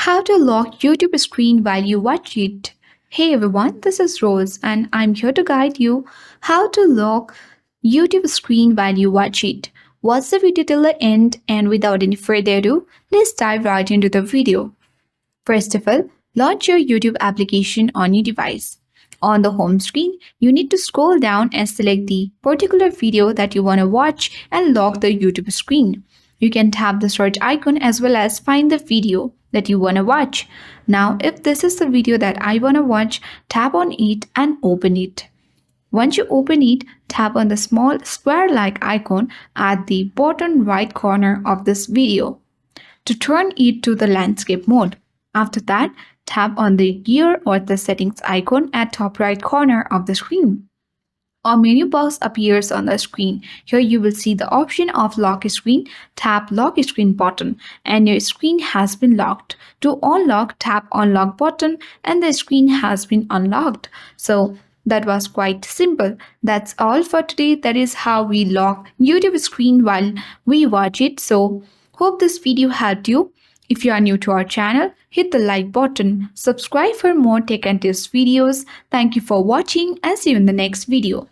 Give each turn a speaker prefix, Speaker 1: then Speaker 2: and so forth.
Speaker 1: How to lock YouTube screen while you watch it. Hey everyone, this is Rose and I'm here to guide you how to lock YouTube screen while you watch it. Watch the video till the end and without any further ado, let's dive right into the video. First of all, launch your YouTube application on your device. On the home screen, you need to scroll down and select the particular video that you want to watch and lock the YouTube screen. You can tap the search icon as well as find the video that you want to watch. Now, if this is the video that I want to watch, tap on it and open it. Once you open it, tap on the small square-like icon at the bottom right corner of this video to turn it to the landscape mode. After that, tap on the gear or the settings icon at top right corner of the screen. A menu box appears on the screen. Here you will see the option of lock screen. Tap lock screen button and your screen has been locked. To unlock, tap unlock button and the screen has been unlocked. So that was quite simple. That's all for today. That is how we lock YouTube screen while we watch it. So hope this video helped you. If you are new to our channel, hit the like button, subscribe for more tech and tips videos. Thank you for watching and see you in the next video.